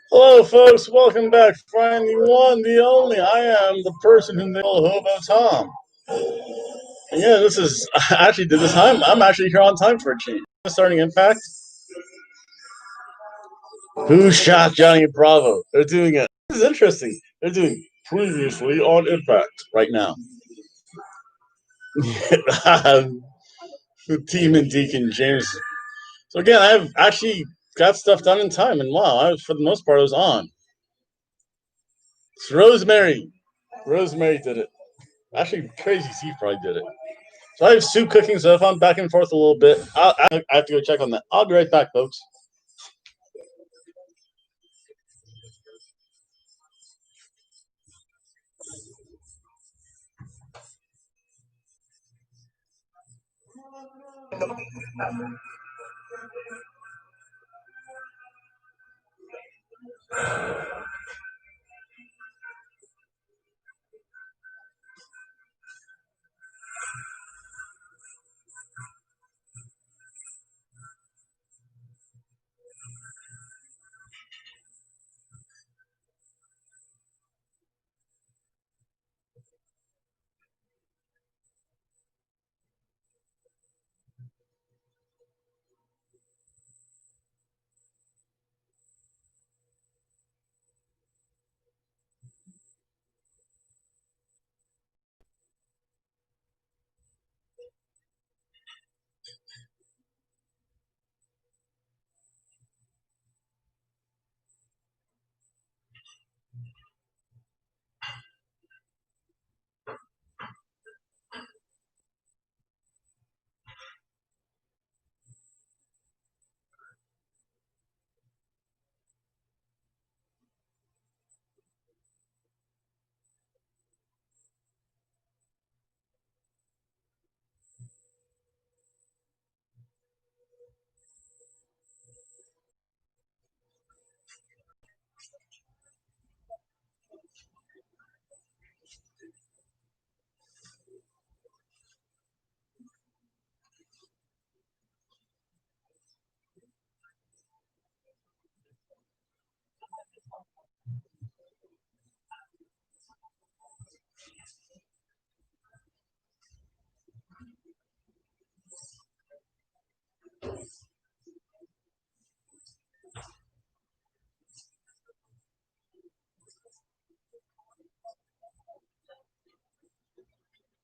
Hello, folks. Welcome back. Finally, one, the only. I am the person who they call Hobo Tom. And yeah, this is. I actually did this time. I'm actually here on time for a change. Starting Impact. Who shot Johnny Bravo? They're doing it. This is interesting. They're doing previously on Impact right now. The team and Deacon James. So again, I've actually got stuff done in time, and wow, for the most part, I was on. It's Rosemary. Rosemary did it. Actually, Crazy Steve probably did it. So I have soup cooking, so if I'm back and forth a little bit, I have to go check on that. I'll be right back, folks.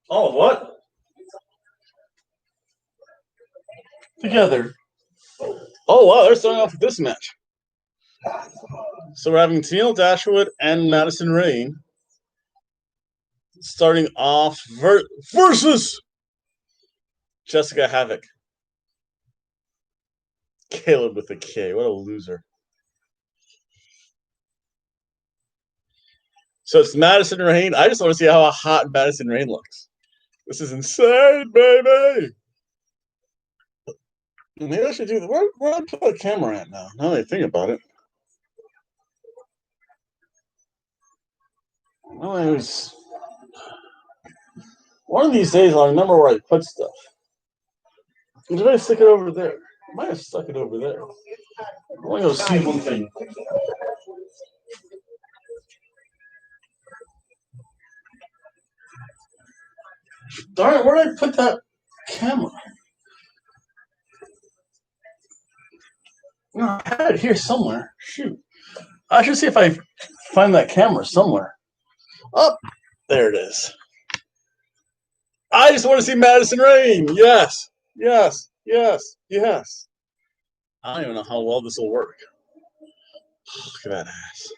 Oh, what? Together. Oh, wow, they're starting off with this match. So we're having Teal Dashwood and Madison Rain starting off versus Jessica Havoc. Caleb with a K. What a loser. So it's Madison Rain. I just want to see how hot Madison Rain looks. This is insane, baby. Maybe I should do that. Where do I put the camera at now? Now that I think about it. Well, I was one of these days I'll remember where I put stuff. Did I stick it over there? I might have stuck it over there. I want to go see one thing. Darn it, where did I put that camera? No, I had it here somewhere. Shoot. I should see if I find that camera somewhere. Oh, there it is. I just want to see Madison Rain. Yes, yes, yes, yes. I don't even know how well this will work. Look at that ass.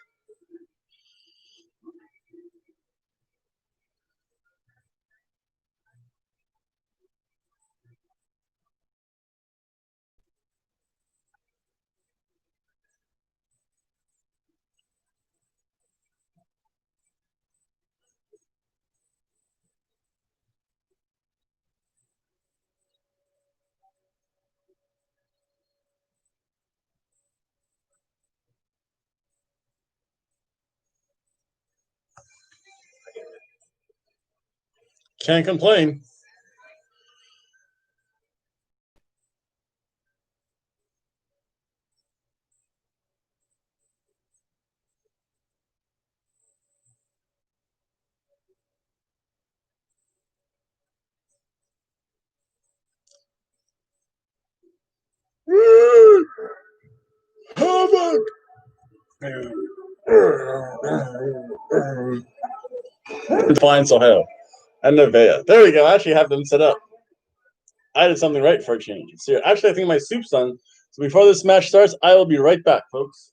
Can't complain. Defiance, Ohio. And Nevaeh. There we go. I actually have them set up. I did something right for a change. So actually, I think my soup's done. So before this match starts, I will be right back, folks.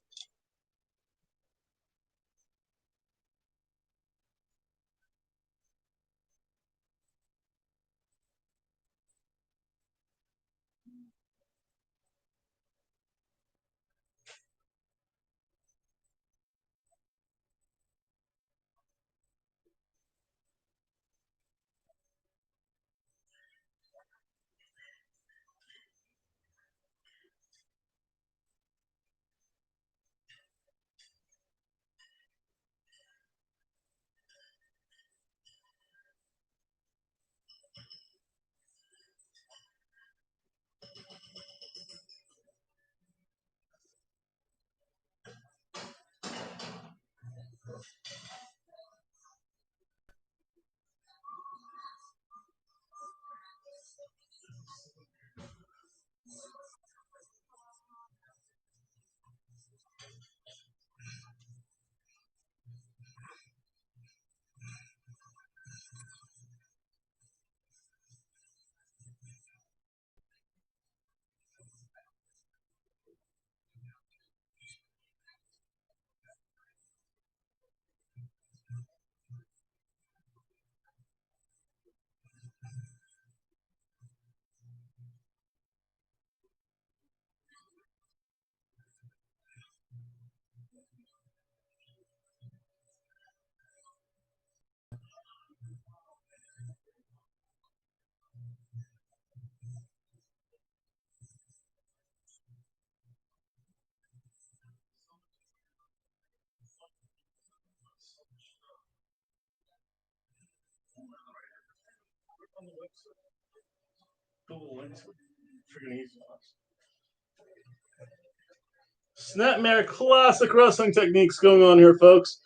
Snapmare classic wrestling techniques going on here, folks.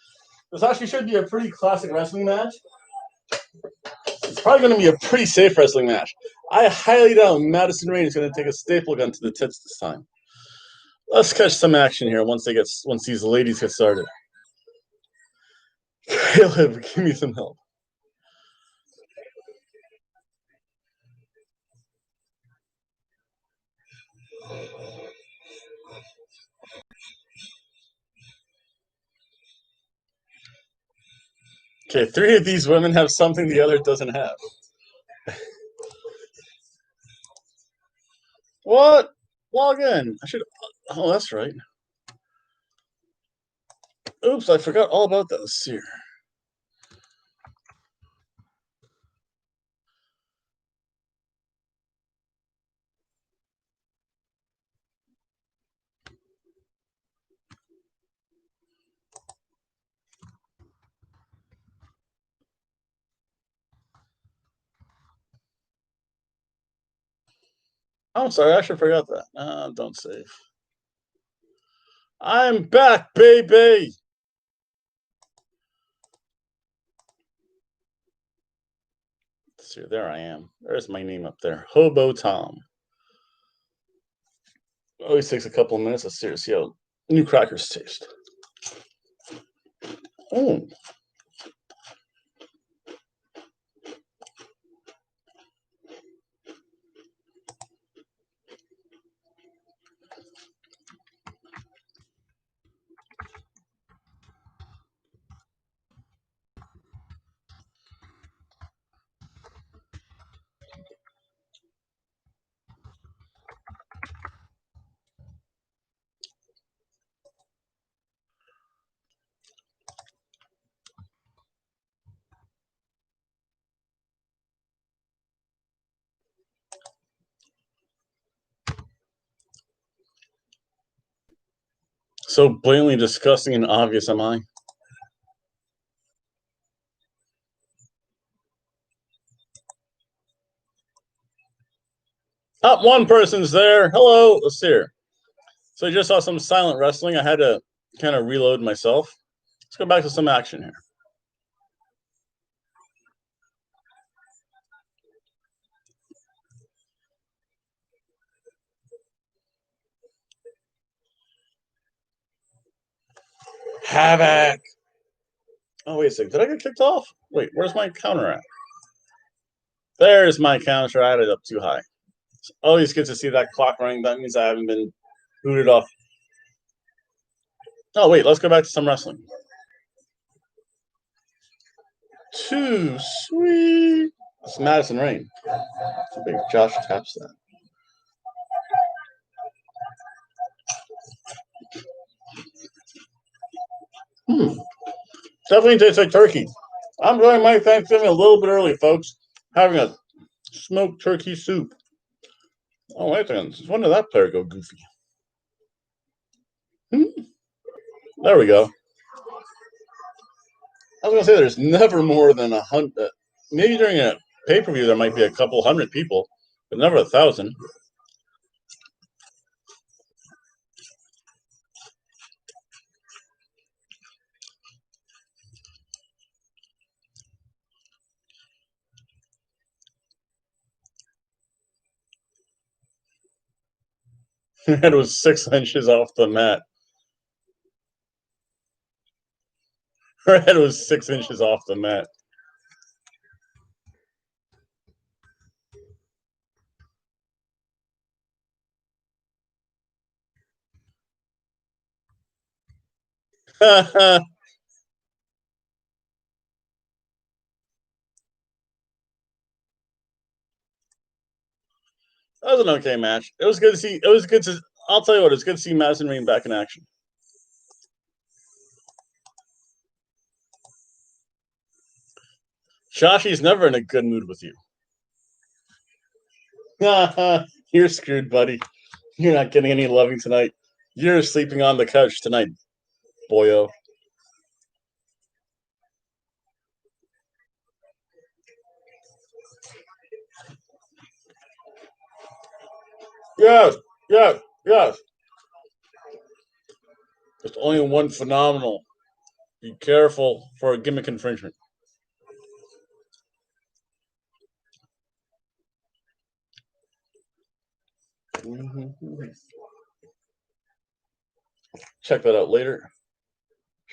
This actually should be a pretty classic wrestling match. It's probably going to be a pretty safe wrestling match. I highly doubt Madison Rayne is going to take a staple gun to the tits this time. Let's catch some action here once these ladies get started. Caleb, give me some help. Okay, 3 of these women have something the other doesn't have. What? Log in. I should. Oh, that's right. Oops, I forgot all about that. Let's see here. Oh, I'm sorry. I actually forgot that. Don't save. I'm back, baby. Let's see, there I am. There's my name up there. Hobo Tom. Always takes a couple of minutes. Let's see how new crackers taste. Oh. So blatantly disgusting and obvious, am I? Up, one person's there. Hello. Let's see here. So I just saw some silent wrestling. I had to kind of reload myself. Let's go back to some action here. Havoc. Oh, wait a second. Did I get kicked off? Wait, where's my counter at? There's my counter. I had it up too high. It's always good to see that clock running. That means I haven't been booted off. Oh, wait. Let's go back to some wrestling. Too sweet. It's Madison Rain. I think Josh taps that. Definitely tastes like turkey. I'm enjoying my Thanksgiving a little bit early, folks. Having a smoked turkey soup. Oh, wait a second. When did that player go goofy? There we go. I was going to say there's never more than 100. Maybe during a pay-per-view there might be a couple hundred people, but never 1,000. It was 6 inches off the mat. Her head was 6 inches off the mat. That was an okay match. It was good to see. It was good to. I'll tell you what. It's good to see Madison Rain back in action. Shashi's never in a good mood with you. You're screwed, buddy. You're not getting any loving tonight. You're sleeping on the couch tonight, boyo. Yes, yes, yes. There's only one phenomenal. Be careful for a gimmick infringement. Check that out later.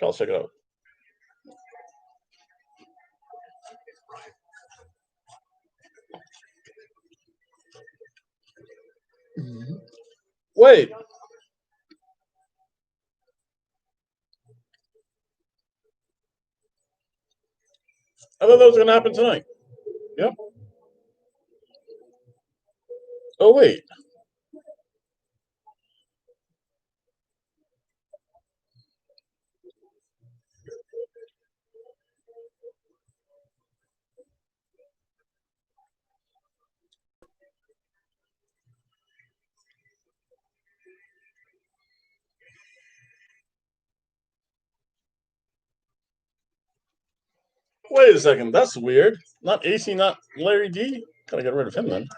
I'll check it out. Wait. I thought that was going to happen tonight. Yep. Oh, wait. Wait a second. That's weird. Not AC, not Larry D. Gotta get rid of him then.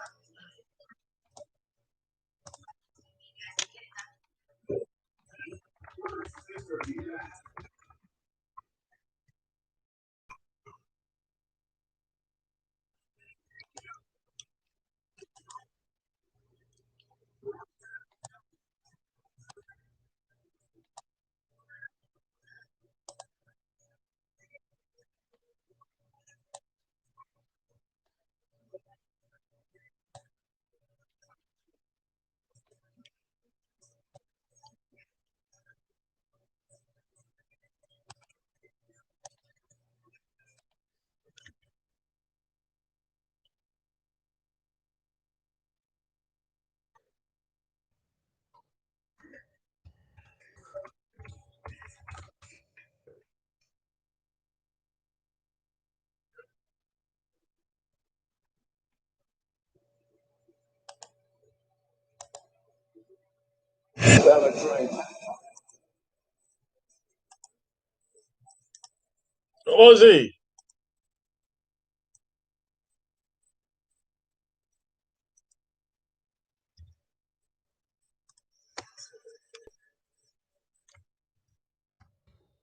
What was he?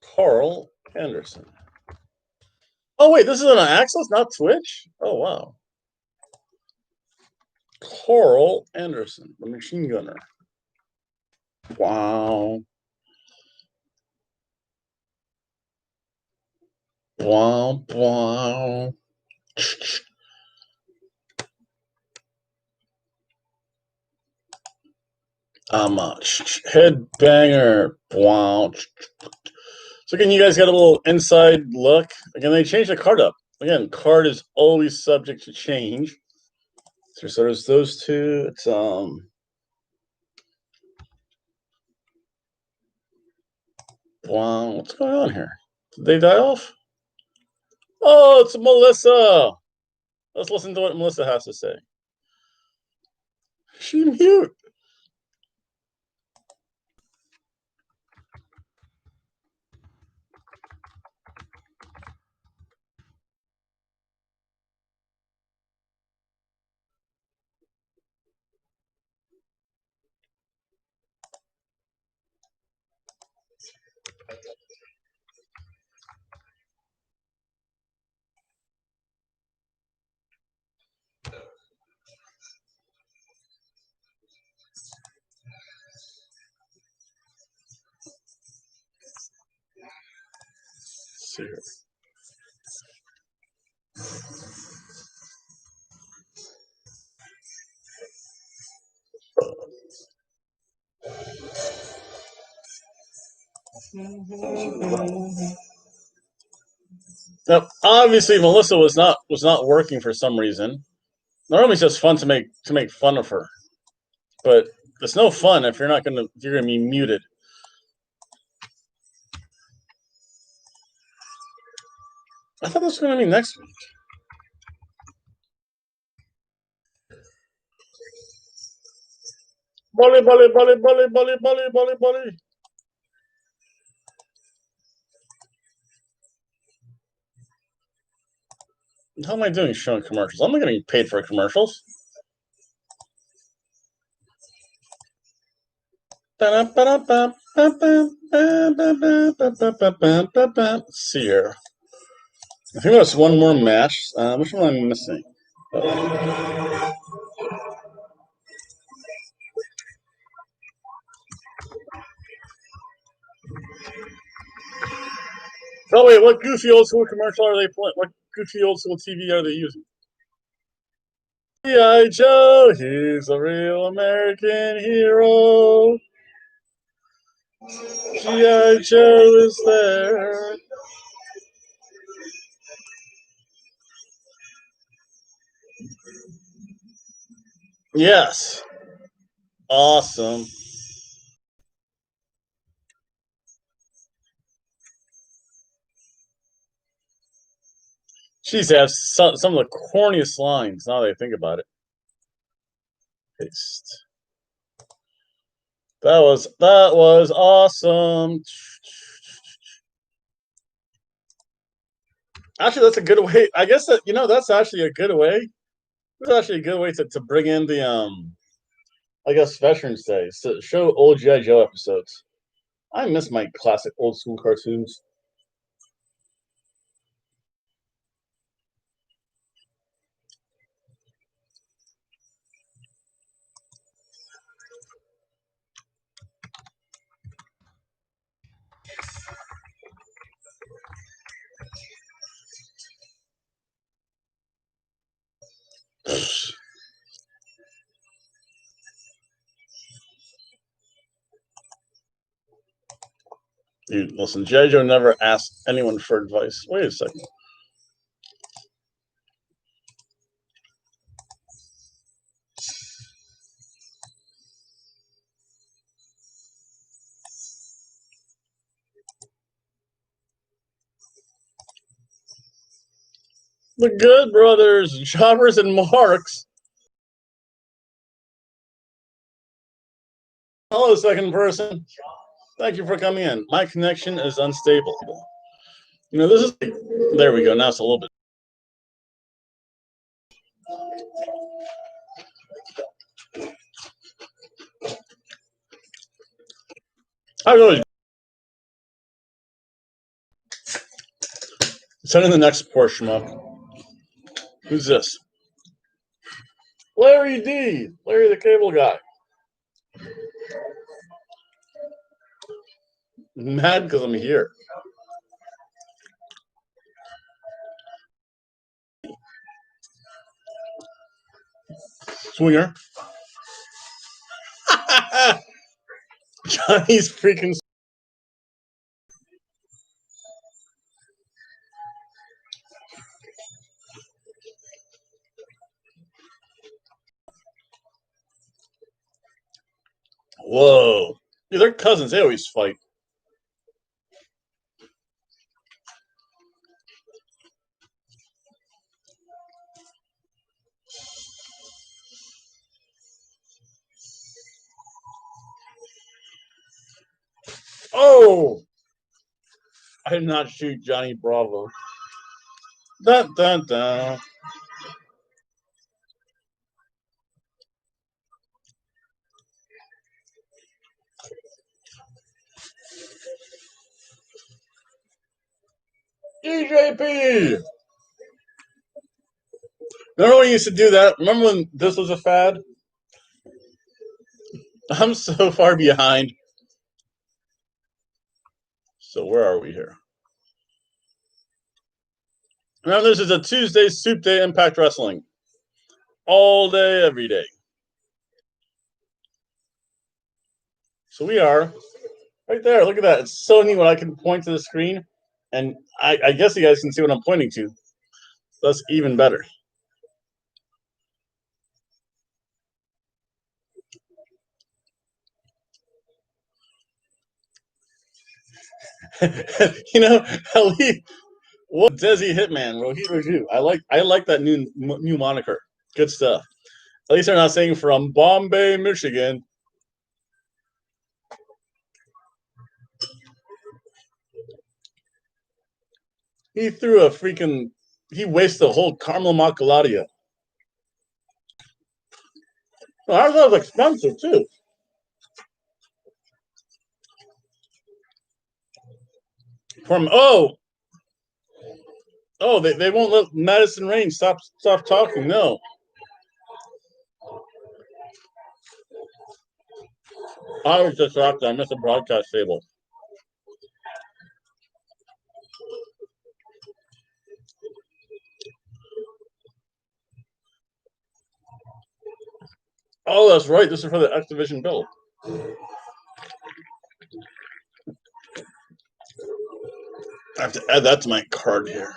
Carl Anderson. Oh, wait. This is on Access, not Twitch? Oh, wow. Carl Anderson, the machine gunner. Wow. Wow, wow. Headbanger. Wow. So again, you guys got a little inside look. Again, they changed the card up. Again, card is always subject to change. So there's those two. It's wow, what's going on here? Did they die off? Oh, it's Melissa. Let's listen to what Melissa has to say. She mute. Let's see here. Now, obviously, Melissa was not working for some reason. Normally, it's just fun to make fun of her, but it's no fun if you're gonna be muted. I thought this was gonna be next week. Bully, bully, bully, bully, bully, bully, bully, bully. How am I doing showing commercials? I'm not getting paid for commercials. Let's see here. I think there's one more match. Which one am I missing? Oh wait, what goofy old school commercial are they playing? What goofy old school TV are they using? G.I. Joe, he's a real American hero. G.I. Joe is there. Yes. Awesome. She's has some of the corniest lines now that I think about it. Paste. That was awesome. Actually, that's a good way. I guess that's actually a good way. It's actually a good way to bring in the I guess Veterans Day to show old G.I. Joe episodes. I miss my classic old school cartoons. Dude, listen, G.I. Joe never asked anyone for advice. Wait a second. The Good Brothers, Jobbers and Marks. Hello, second person. Thank you for coming in. My connection is unstable. This is. There we go. Now it's a little bit. I really. Send in the next portion up. Who's this? Larry D. Larry the Cable Guy. Mad because I'm here. Swinger. Johnny's freaking. Whoa. Dude, they're cousins. They always fight. Oh! I did not shoot Johnny Bravo. Dun, dun, dun. DJP! Remember when you used to do that? Remember when this was a fad? I'm so far behind. So where are we here? Remember, this is a Tuesday SoupDay Impact Wrestling. All day, every day. So we are right there. Look at that. It's so neat when I can point to the screen. And I guess you guys can see what I'm pointing to. That's even better. You know, what Desi Hitman, Rohit Raju. I like that new moniker. Good stuff. At least they're not saying from Bombay, Michigan. He threw a freaking. He wasted a whole caramel macularia. Well, ours was expensive too. From they won't let Madison Rain stop talking. No, I was just out there. I missed a broadcast table. Oh, that's right. This is for the X Division belt. I have to add that to my card here.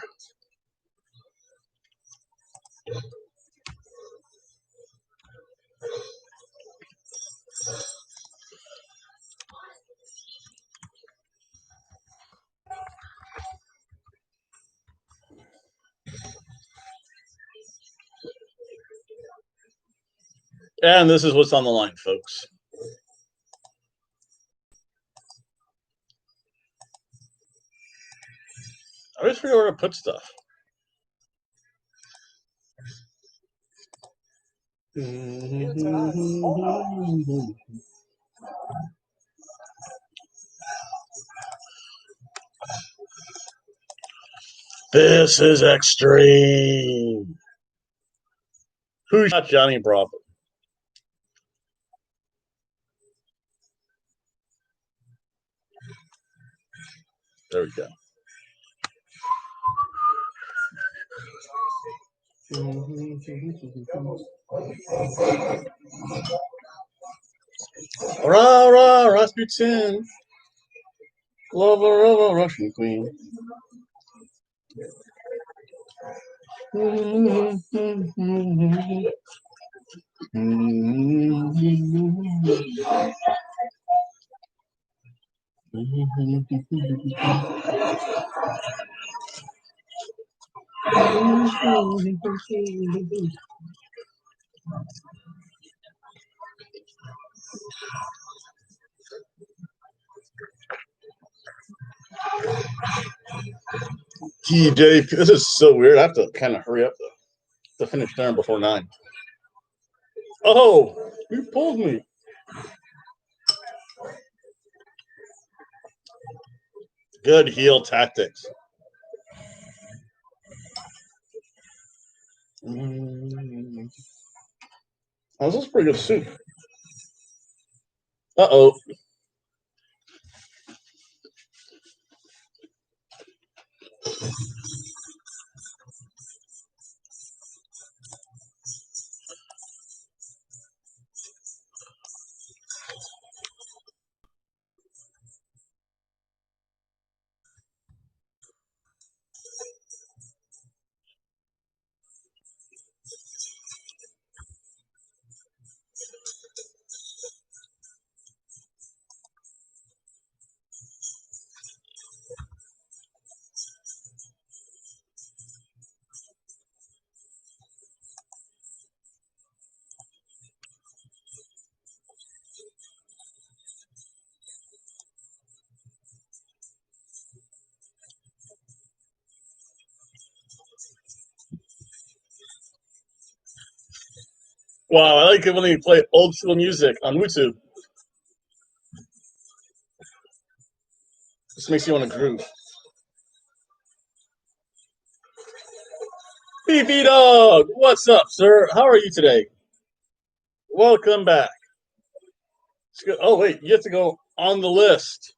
And this is what's on the line, folks. I always forget where to put stuff. This is extreme. Who shot Johnny Bravo? There we go. Rah, rah, Rasputin. Lover of a Russian queen. TJ, this is so weird. I have to kind of hurry up to finish down before 9. Oh, you pulled me. Good heel tactics. Oh, this is pretty good soup. Uh-oh. Wow, I like it when they play old school music on YouTube. This makes you want to groove. Beefy Dog, what's up, sir? How are you today? Welcome back. Oh, wait, you have to go on the list.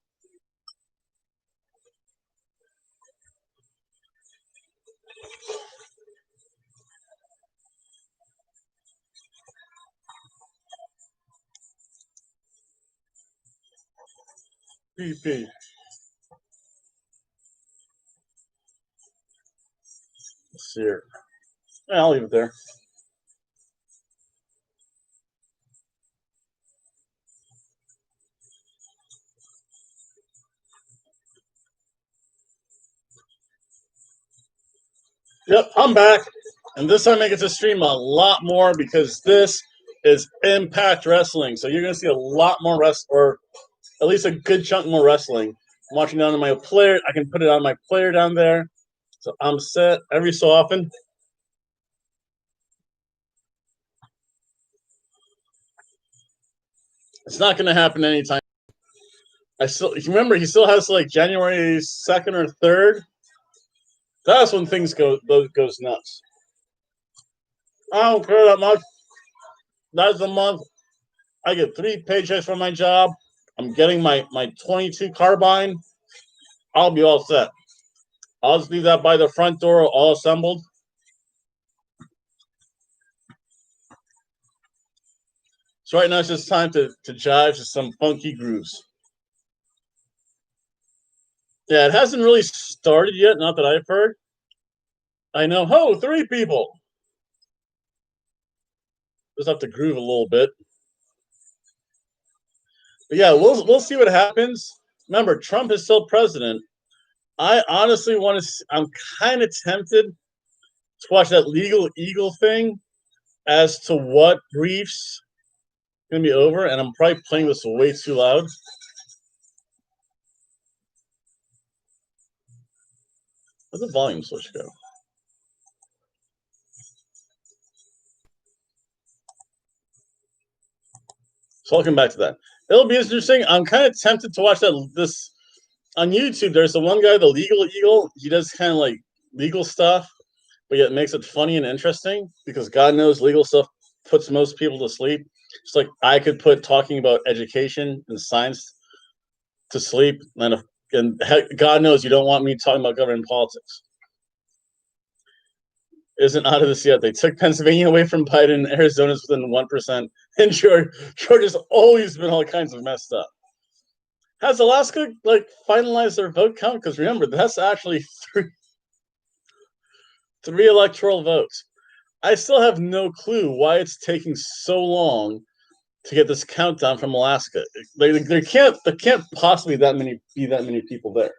Beefy. Let's see here. Yeah, I'll leave it there. Yep, I'm back. And this time I get to stream a lot more because this is Impact Wrestling. So you're going to see a lot more or at least a good chunk more wrestling. I'm watching down on my player. I can put it on my player down there. So I'm set every so often. It's not going to happen anytime. I still remember he still has like January 2nd or 3rd. That's when things goes nuts. I don't care that much. That's a month. I get 3 paychecks from my job. I'm getting my 22 carbine. I'll be all set. I'll just leave that by the front door, all assembled. So right now it's just time to jive to some funky grooves. Yeah, it hasn't really started yet, not that I've heard. I know, 3 people. Just have to groove a little bit. But yeah, we'll see what happens. Remember, Trump is still president. I honestly want to. I'm kind of tempted to watch that legal eagle thing as to what briefs going to be over, and I'm probably playing this way too loud. Where'd the volume switch go? So I'll come back to that. It'll be interesting. I'm kind of tempted to watch this on YouTube. There's the one guy, the Legal Eagle. He does kind of like legal stuff, but yet makes it funny and interesting because God knows legal stuff puts most people to sleep. It's like I could put talking about education and science to sleep, and God knows you don't want me talking about government politics. Isn't out of this yet. They took Pennsylvania away from Biden. Arizona's within 1%. And Georgia's always been all kinds of messed up. Has Alaska finalized their vote count? Because remember, that's actually three electoral votes. I still have no clue why it's taking so long to get this countdown from Alaska. There can't possibly be that many people there.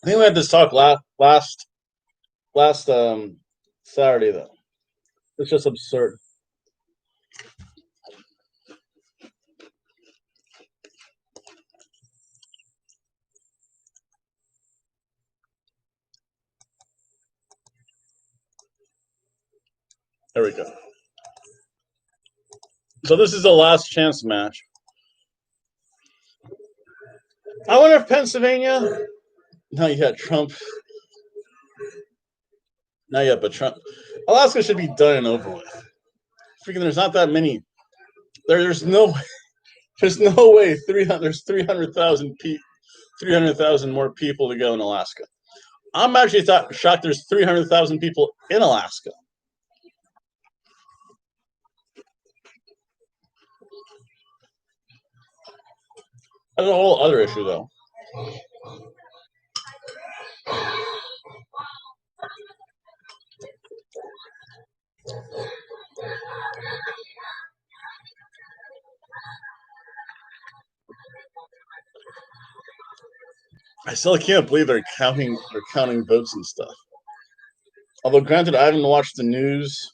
I think we had this talk last Saturday though. It's just absurd. There we go. So this is the last chance match. I wonder if Pennsylvania. Not yet, Trump. Not yet, but Trump. Alaska should be done and over with. Freaking, there's not that many. There's no way. There's 300,000 people. 300,000 more people to go in Alaska. I'm actually shocked there's 300,000 people in Alaska. That's a whole other issue, though. I still can't believe they're counting votes and stuff. Although, granted, I haven't watched the news.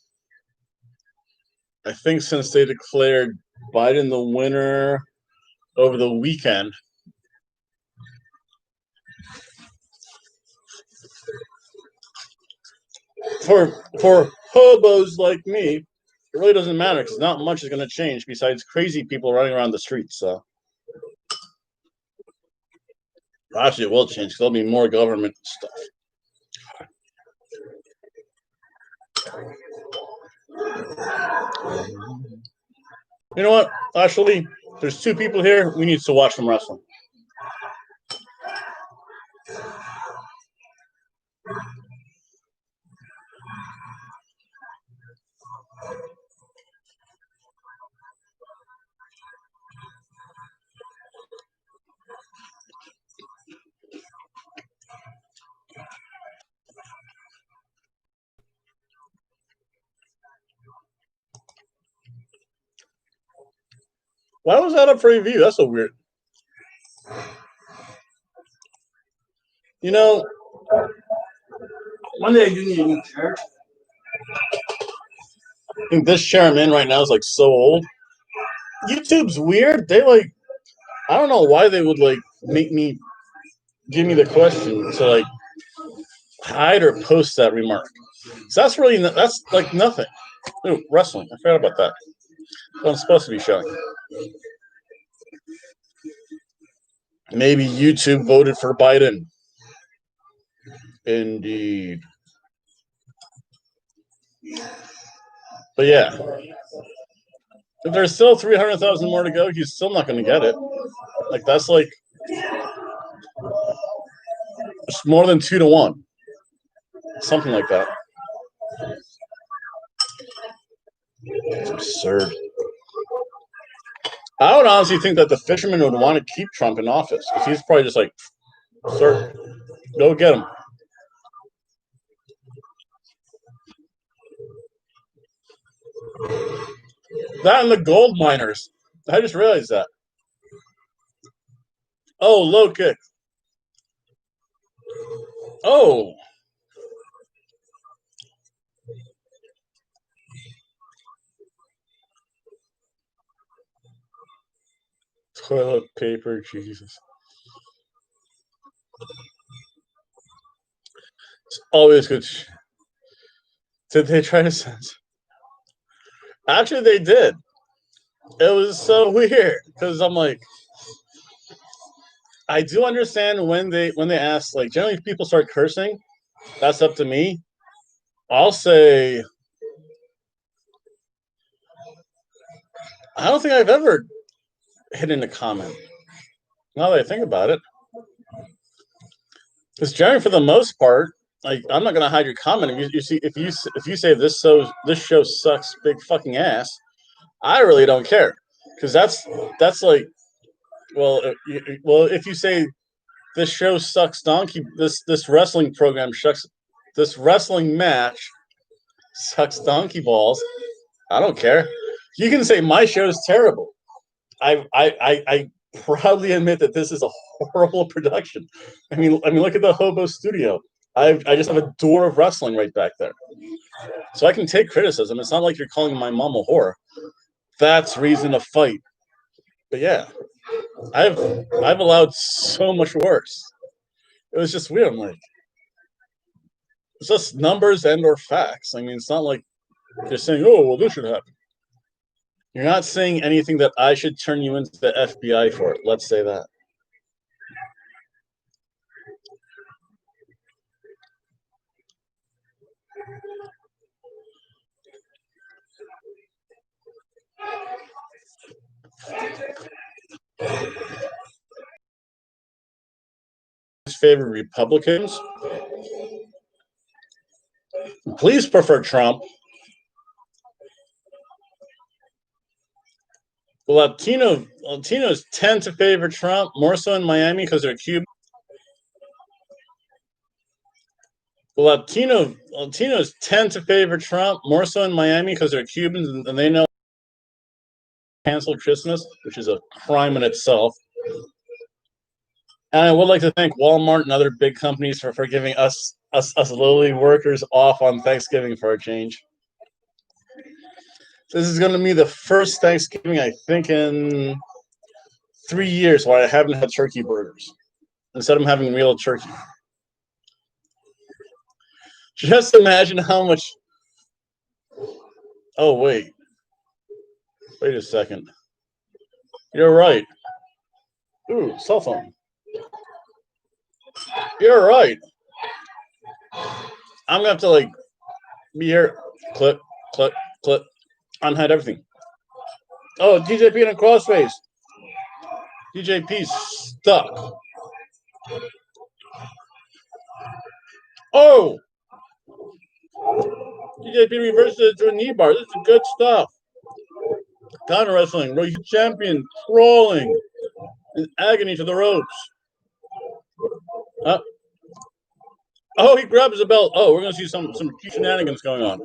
I think since they declared Biden the winner over the weekend. For hobos like me, it really doesn't matter because not much is going to change besides crazy people running around the streets. So actually, it will change because there'll be more government stuff. You know what? Actually, there's two people here. We need to watch them wrestling. Why was that up for review? That's so weird. You know, one day I didn't even care. I think this chair I'm in right now is like so old. YouTube's weird. They like, I don't know why they would like make me give me the question to like hide or post that remark. So that's really that's like nothing. Ooh, wrestling. I forgot about that. I'm supposed to be showing. Maybe YouTube voted for Biden. Indeed. But yeah, if there's still 300,000 more to go, he's still not going to get it. Like that's like it's more than 2 to 1, something like that. It's absurd. I would honestly think that the fisherman would want to keep Trump in office because he's probably just like, sir, go get him. That and the gold miners. I just realized that. Oh, low kick. Oh, toilet paper, Jesus. It's always good. Did they try to censor? Actually, they did. It was so weird because I'm like, I do understand when they ask, like, generally if people start cursing, that's up to me. I'll say, I don't think I've ever hidden a comment. Now that I think about it, because generally for the most part, like I'm not gonna hide your comment. If you say this show sucks big fucking ass, I really don't care because that's like well if you say this show sucks donkey this wrestling program sucks this wrestling match sucks donkey balls. I don't care. You can say my show is terrible. I proudly admit that this is a horrible production. I mean, look at the Hobo studio. I just have a door of wrestling right back there, so I can take criticism. It's not like you're calling my mom a whore. That's reason to fight. But yeah, I've I've allowed so much worse. It was just weird. I'm like, it's just numbers and or facts. I mean, it's not like you're saying, oh, well, this should happen. You're not saying anything that I should turn you into the FBI for. Let's say that. His favorite Republicans, please prefer Trump. Latinos tend to favor Trump more so in Miami because they're Cuban. Latinos tend to favor Trump more so in Miami because they're Cubans and they know cancel Christmas, which is a crime in itself. And I would like to thank Walmart and other big companies for giving us lowly workers off on Thanksgiving for a change. This is going to be the first Thanksgiving I think in 3 years where I haven't had turkey burgers instead of having real turkey. Just imagine how much. Oh, wait. Wait a second. You're right. Ooh, cell phone. You're right. I'm gonna have to like be here. Clip, clip, clip. Unhide everything. Oh, DJP in a crossface. DJP stuck. Oh, DJP reversed it to a knee bar. This is good stuff. Counter wrestling. Roy champion crawling in agony to the ropes. Oh, he grabs the belt. Oh, we're gonna see some shenanigans going on.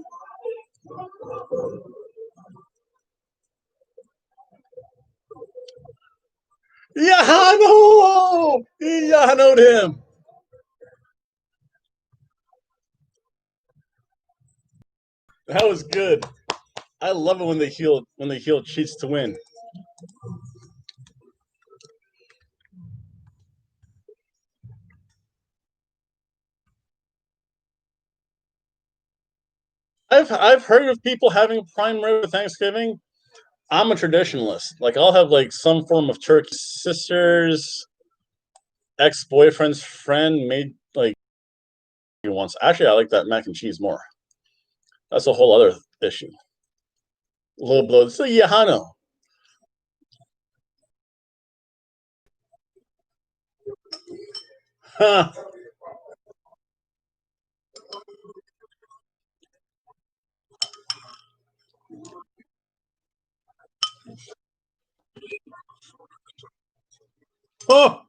Yahano! He Yahano'd him. That was good. I love it when the heel cheats to win. I've heard of people having prime rib for Thanksgiving. I'm a traditionalist. Like I'll have like some form of turkey. Sister's ex-boyfriend's friend made like once. Actually, I like that mac and cheese more. That's a whole other issue. Low blow. It's a Yahano. Huh. Oh.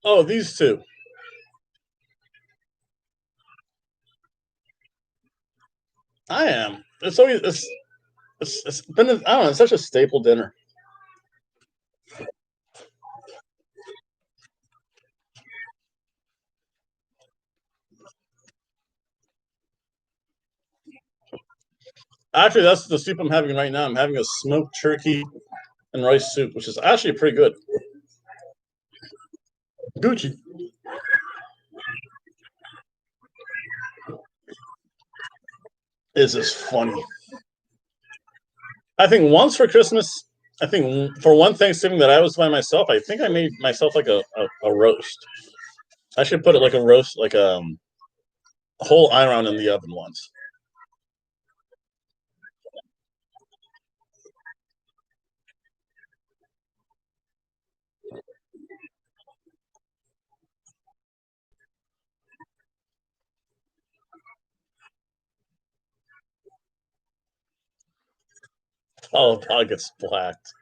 Oh, these two. I am. It's always it's been I don't know. It's such a staple dinner. Actually, that's the soup I'm having right now. I'm having a smoked turkey and rice soup, which is actually pretty good. Gucci. This is funny. I think once for Christmas, I think for one Thanksgiving that I was by myself, I think I made myself like a roast. I should put it like a roast, like a whole iron in the oven once. Oh, it probably gets blacked.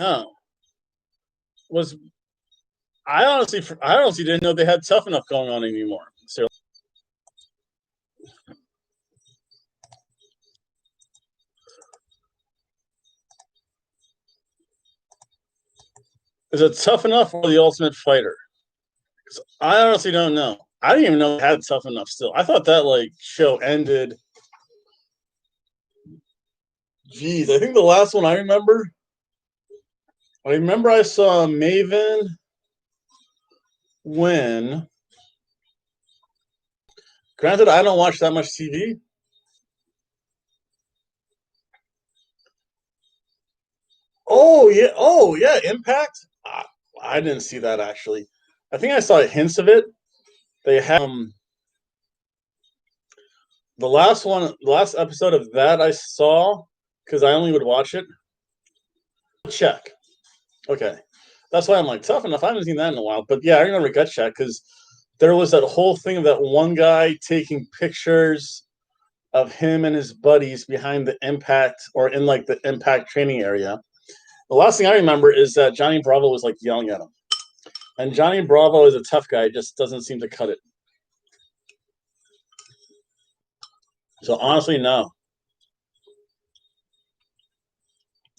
Oh, was I honestly didn't know they had tough enough going on anymore. So is it tough enough or the Ultimate Fighter? I honestly don't know. I didn't even know they had tough enough still. I thought that like show ended. Geez, I think the last one I remember I saw Maven win. Granted, I don't watch that much TV. Oh yeah, Impact. I didn't see that actually. I think I saw hints of it. They have the last episode of that I saw because I only would watch it. Check. Okay, that's why I'm like tough enough. I haven't seen that in a while, but yeah, I remember Gut Check because there was that whole thing of that one guy taking pictures of him and his buddies behind the Impact or in like the Impact training area. The last thing I remember is that Johnny Bravo was like yelling at him, and Johnny Bravo is a tough guy, just doesn't seem to cut it. So honestly, no.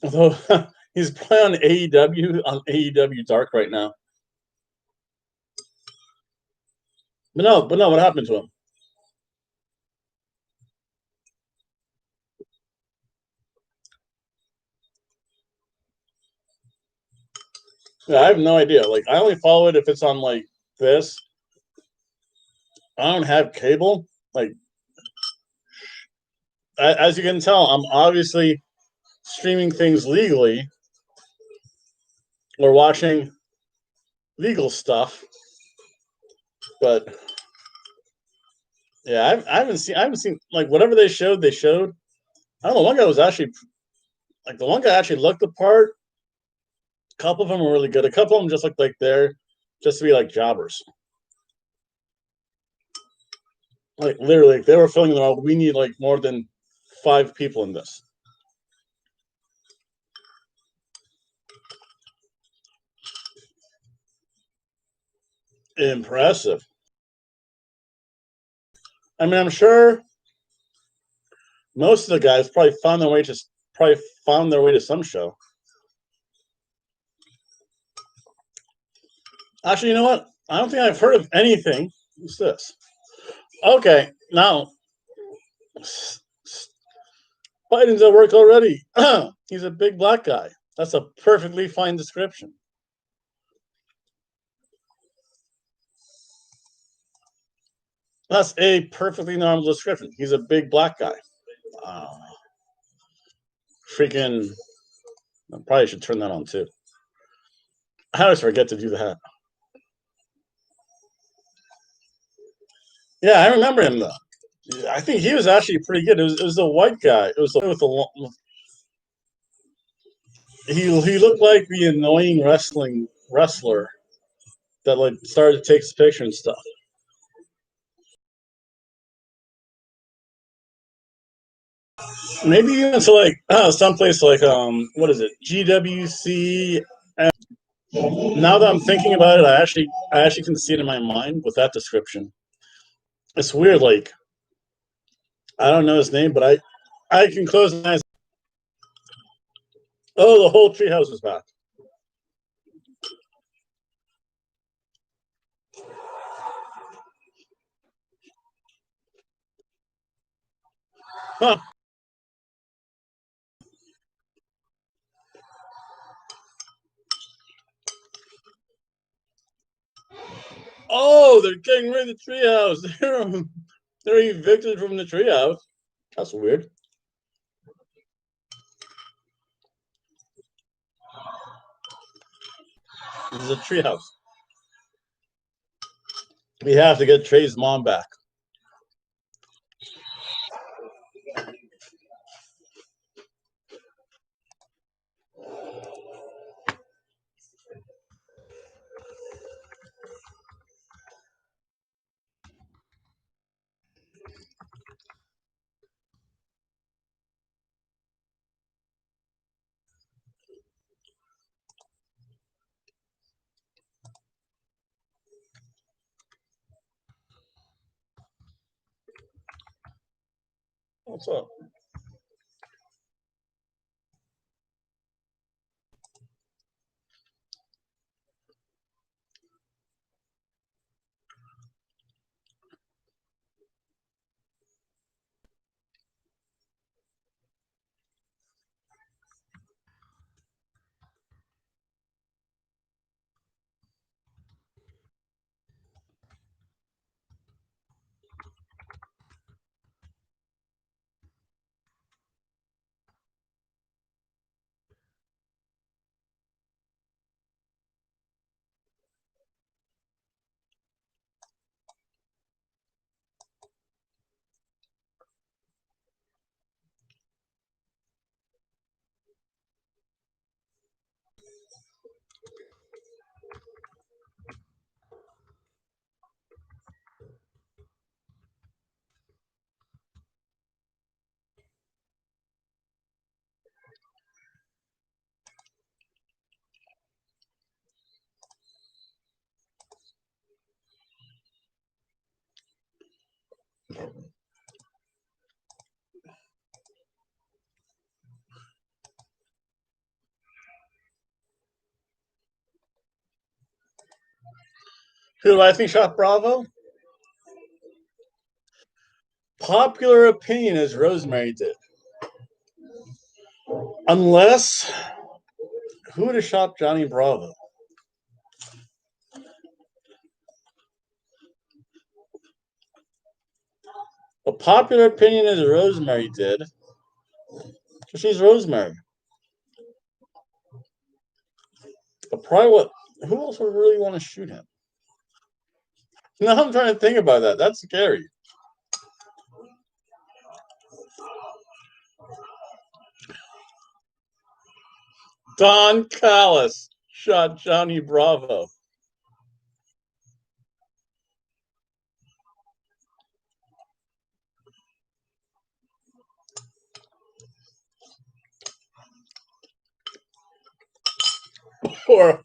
Although he's playing on AEW Dark right now. But no, what happened to him? Yeah, I have no idea. Like, I only follow it if it's on like this. I don't have cable. Like, as you can tell, I'm obviously streaming things legally or watching legal stuff. But yeah, I haven't seen like whatever they showed. They showed. I don't know. One guy was actually like the one guy actually looked the part. A couple of them were really good. A couple of them just looked like they're just to be like jobbers. Like literally, if they were filling them out, we need like more than 5 people in this. Impressive. I mean, I'm sure most of the guys probably found their way to some show. Actually, you know what? I don't think I've heard of anything. What's this? Okay, now Biden's at work already. He's a big black guy. That's a perfectly fine description. That's a perfectly normal description. He's a big black guy. Uh, freaking. I probably should turn that on too. I always forget to do that. Yeah, I remember him though. I think he was actually pretty good. It was a white guy. It was with a he looked like the annoying wrestler that like started to take his picture and stuff. Maybe even to like someplace like what is it, GWC. And now that I'm thinking about it, I actually can see it in my mind with that description. It's weird. Like I don't know his name, but I can close my eyes. Oh, the whole treehouse is back. Huh. Oh, they're getting rid of the treehouse. They're evicted from the treehouse. That's weird. This is a treehouse. We have to get Trey's mom back. What's up? Who do I think shot Bravo? Popular opinion is Rosemary did. Unless, who would have shot Johnny Bravo? A popular opinion is Rosemary did. She's Rosemary. But probably what? Who else would really want to shoot him? Now I'm trying to think about that. That's scary. Don Callis shot Johnny Bravo. Or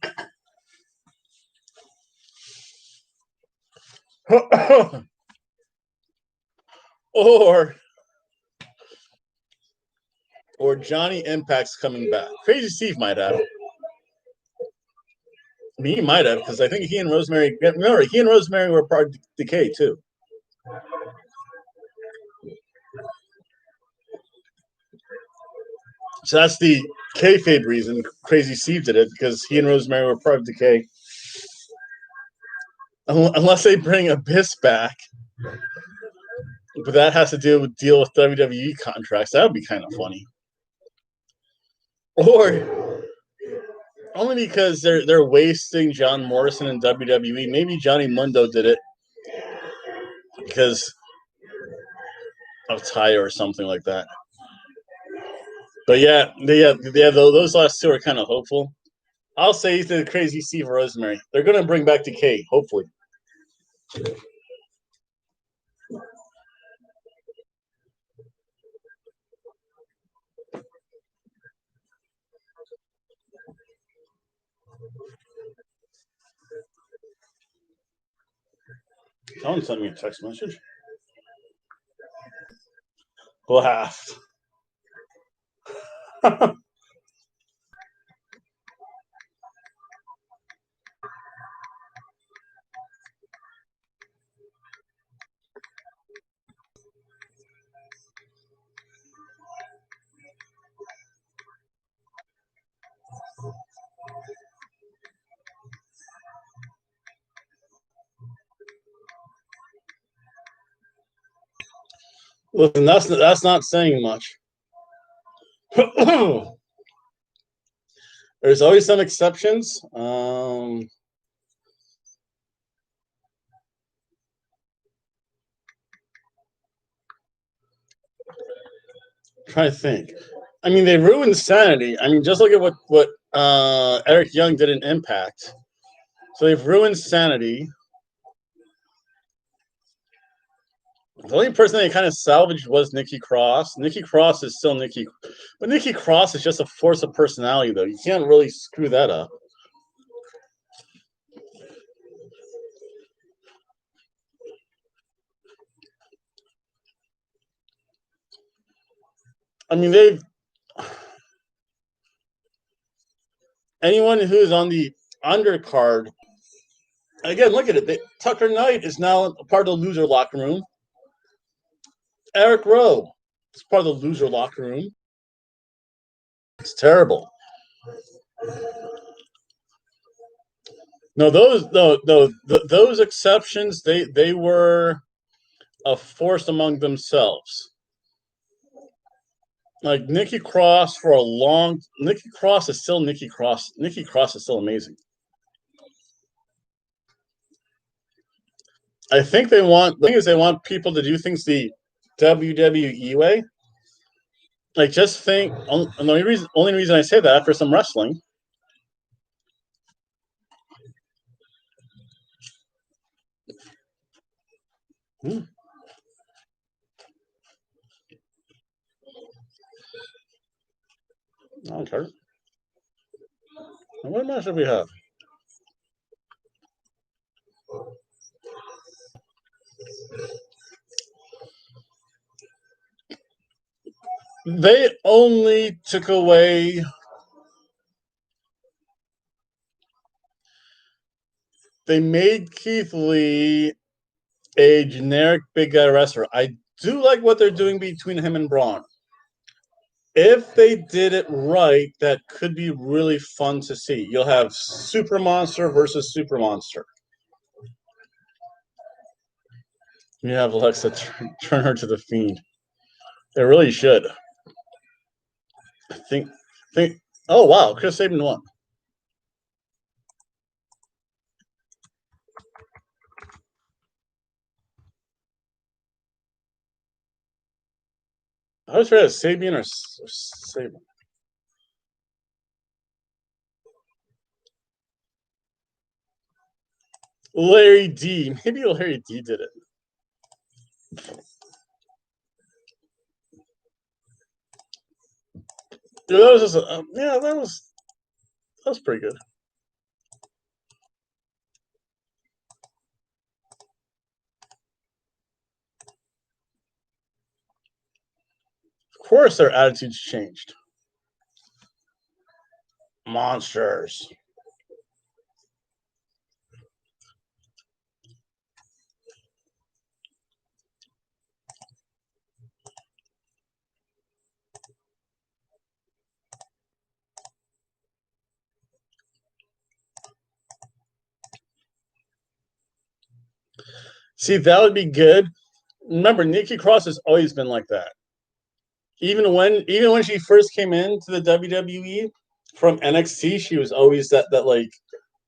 or Johnny Impact's coming back. Crazy Steve might have. I mean, he might have, because I think he and Rosemary. Remember, he and Rosemary were part of Decay too. So that's the kayfabe reason Crazy Steve did it, because he and Rosemary were part of Decay. Unless they bring Abyss back, but that has to deal with WWE contracts. That would be kind of funny. Or only because they're wasting John Morrison in WWE. Maybe Johnny Mundo did it because of Ty or something like that. But yeah, those last two are kind of hopeful. I'll say to the Crazy Steve or Rosemary, they're going to bring back Decay, hopefully. Someone sent me a text message. Laughed. Listen, that's not saying much. There's always some exceptions. Try to think. I mean, they ruined Sanity. I mean, just look at what Eric Young did in Impact. So they've ruined Sanity. The only person they kind of salvaged was Nikki Cross. Nikki Cross is still Nikki, but Nikki Cross is just a force of personality, though. You can't really screw that up. I mean, they've anyone who's on the undercard. Again, look at it. Tucker Knight is now part of the loser locker room. Eric Rowe is part of the loser locker room. It's terrible. No, those exceptions, they were a force among themselves. Like Nikki Cross for a long. Nikki Cross is still Nikki Cross. Nikki Cross is still amazing. I think they want the thing is they want people to do things the WWE way. Like just think. And the only reason I say that for some wrestling. Okay. What match do we have? They only took away. they made Keith Lee a generic big guy wrestler. I do like what they're doing between him and Braun. If they did it right, that could be really fun to see. You'll have Super Monster versus Super Monster. You have Alexa turn her to the Fiend. They really should. I think. Oh wow, Chris Sabin won. I was ready, Sabian or Sabin. Larry D. Maybe Larry D did it. Dude, that was just yeah, that was pretty good. Of course, their attitudes changed. Monsters. See, that would be good. Remember, Nikki Cross has always been like that. Even when she first came into the WWE from NXT, she was always that like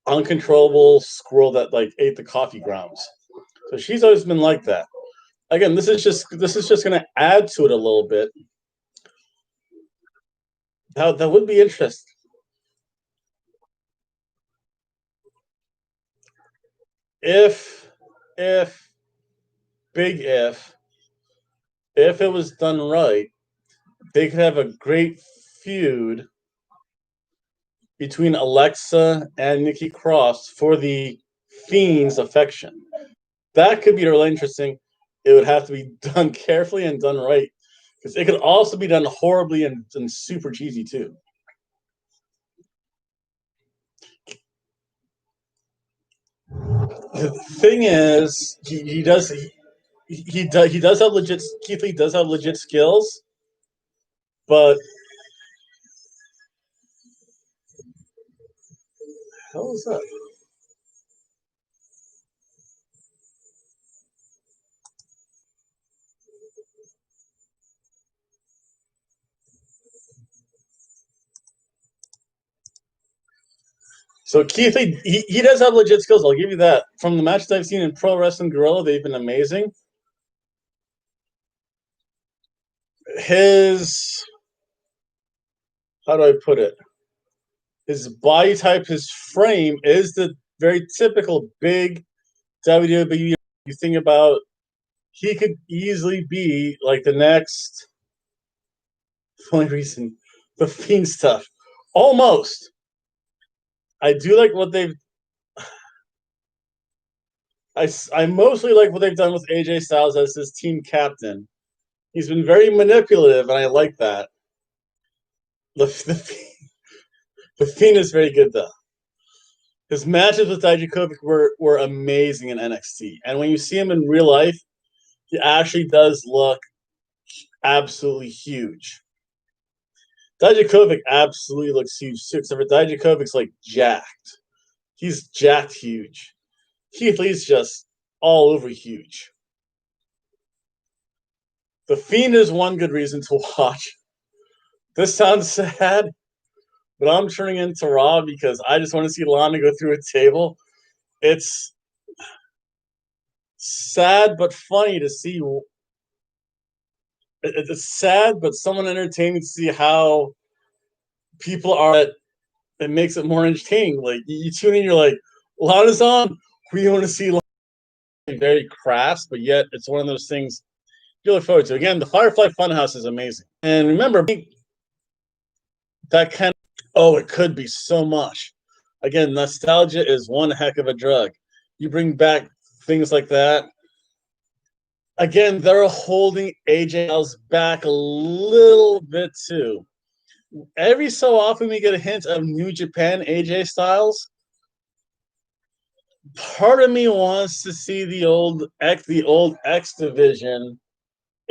uncontrollable squirrel that like ate the coffee grounds. So she's always been like that. Again, this is just going to add to it a little bit. That would be interesting. If big if it was done right, they could have a great feud between Alexa and Nikki Cross for the Fiend's affection. That could be really interesting. It would have to be done carefully and done right, because it could also be done horribly and super cheesy too. The thing is, he does have legit. Keith Lee does have legit skills, but how was that? So Keith Lee, he does have legit skills. I'll give you that. From the matches I've seen in Pro Wrestling Guerrilla, they've been amazing. His, how do I put it? His body type, his frame is the very typical big WWE. You think about, he could easily be like the next. The only reason, the Fiend stuff, almost. I do like what they've. I mostly like what they've done with AJ Styles as his team captain. He's been very manipulative, and I like that. The Fiend is very good though. His matches with Dijakovic were amazing in NXT, and when you see him in real life, he actually does look absolutely huge. Dijakovic absolutely looks huge too, except for Dijakovic's like jacked. He's jacked huge. Keith Lee's just all over huge. The Fiend is one good reason to watch. This sounds sad, but I'm turning into Raw because I just want to see Lana go through a table. It's sad but funny to see. It's sad but somewhat entertaining to see how people are. It makes it more entertaining. Like you tune in, you're like, Lana's on. We want to see Lana. Very crass, but yet it's one of those things you look forward to. Again, the Firefly Funhouse is amazing. And remember, that kind of, oh, it could be so much. Again, nostalgia is one heck of a drug. You bring back things like that. Again, they're holding AJ Styles back a little bit too. Every so often we get a hint of New Japan AJ Styles, part of me wants to see the old X division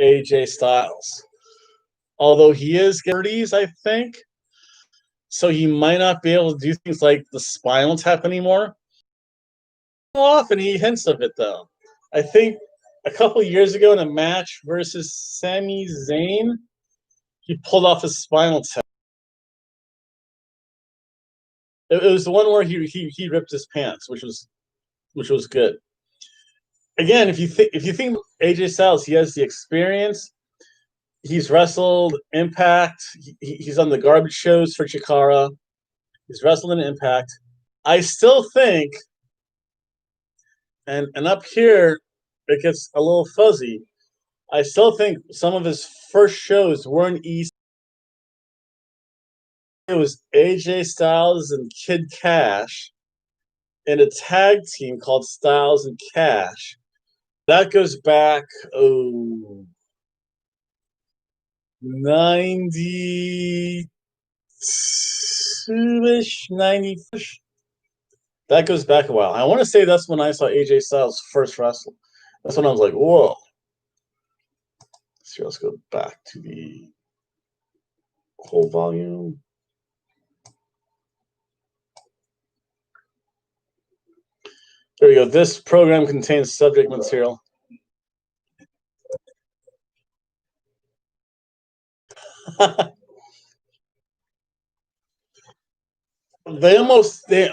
AJ Styles. Although he is 30s, I think. So he might not be able to do things like the spinal tap anymore. Often he hints of it, though. I think a couple years ago in a match versus Sami Zayn, he pulled off his spinal tap. It was the one where he ripped his pants, which was good. Again, if you think AJ Styles, he has the experience. He's wrestled Impact. He's on the garbage shows for Chikara. He's wrestled in Impact. I still think, and up here it gets a little fuzzy. I still think some of his first shows were in East. It was AJ Styles and Kid Cash in a tag team called Styles and Cash. That goes back 92-ish, 90-ish. That goes back a while. I want to say that's when I saw AJ Styles first wrestle. That's when I was like, whoa. So let's go back to the whole volume. There we go. This program contains subject material. They almost did.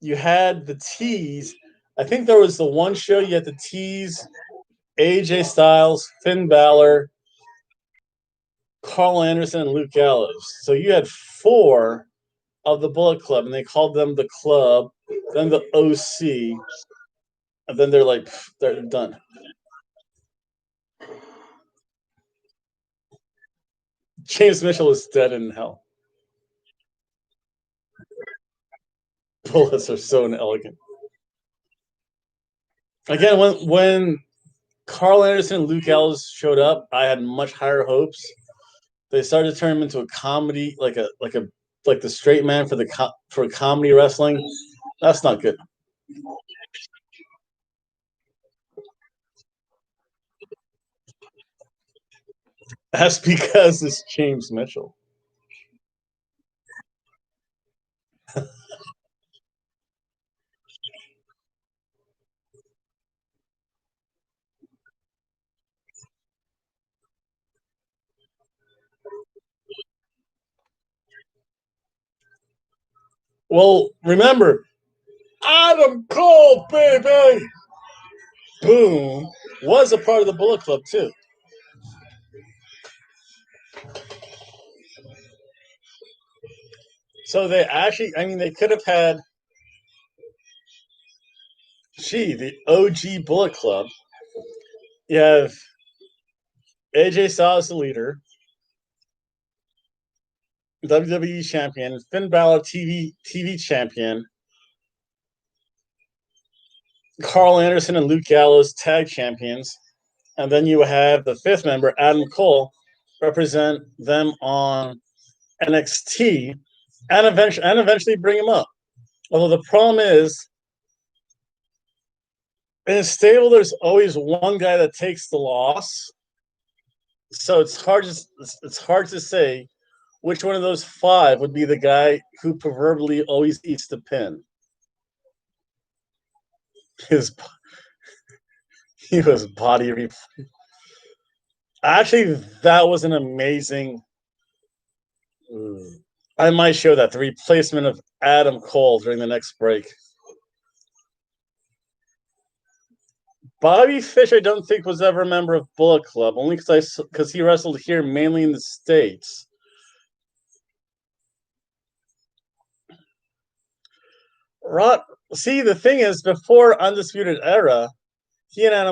You had the tease. I think there was the one show you had to tease AJ Styles, Finn Balor, Carl Anderson, and Luke Gallows. So you had 4 of the Bullet Club, and they called them the Club, then the OC, and then they're like, they're done. James Mitchell is dead in hell. Bullets are so inelegant. Again, when Carl Anderson and Luke Gallows showed up, I had much higher hopes. They started to turn him into a comedy, like the straight man for comedy wrestling. That's not good. That's because it's James Mitchell. Well, remember, Adam Cole, baby, boom, was a part of the Bullet Club too. So they actually, I mean, they could have had, the OG Bullet Club. You have AJ Styles, the leader, WWE champion, Finn Balor, TV champion, Carl Anderson and Luke Gallows, tag champions, and then you have the 5th member, Adam Cole, represent them on NXT, and eventually bring him up. Although the problem is, in a stable, there's always one guy that takes the loss, so it's hard to say which one of those 5 would be the guy who proverbially always eats the pin. He was body. Actually, that was an amazing. I might show that the replacement of Adam Cole during the next break. Bobby Fish, I don't think was ever a member of Bullet Club, only because he wrestled here mainly in the States. See, the thing is, before Undisputed Era, he and Adam